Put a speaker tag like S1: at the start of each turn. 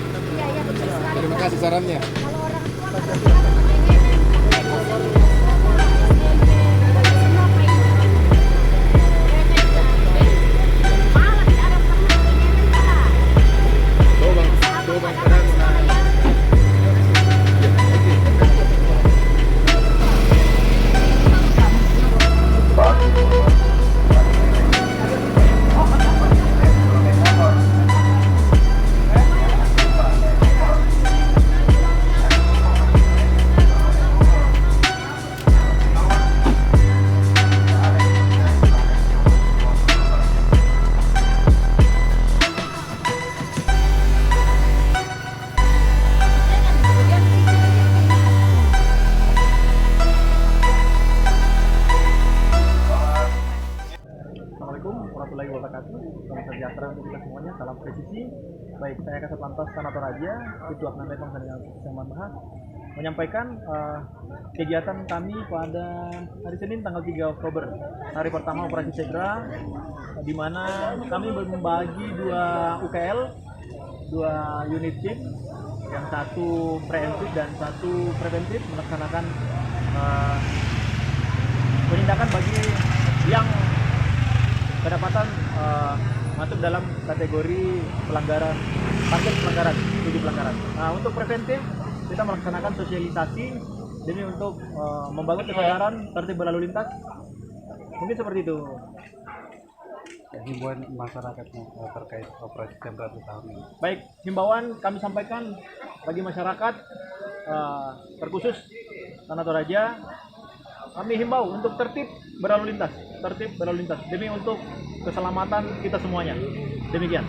S1: Iya, iya betul sekali.
S2: Terima kasih sarannya.
S1: Kalau orang tua kadang-kadang kepengen ekonomi semua kayak malah tidak ada pernah kepengenan Pak.
S2: Coba sekarang.
S3: Assalamualaikum warahmatullahi wabarakatuh. Salam sejahtera untuk kita semuanya. Salam presisi. Baik, saya Kasat Lantas Tanah Toraja, Ibtu Adnan Repong dengan Yang Maha menyampaikan kegiatan kami pada hari Senin tanggal 3 Oktober, hari pertama operasi Segra, di mana kami membagi dua UKL, dua unit tim, yang satu preemptif dan satu preventif melaksanakan penindakan bagi yang kedapatan masuk dalam kategori pelanggaran, target pelanggaran, 7 pelanggaran. Nah, untuk preventif kita melaksanakan sosialisasi demi untuk membangun kesadaran tertib berlalu lintas. Mungkin seperti itu.
S4: Himbauan masyarakat terkait operasi Segra tahun ini.
S3: Baik, himbauan kami sampaikan bagi masyarakat terkhusus Tanah Toraja, kami himbau untuk tertib berlalu lintas demi untuk keselamatan kita semuanya. Demikian.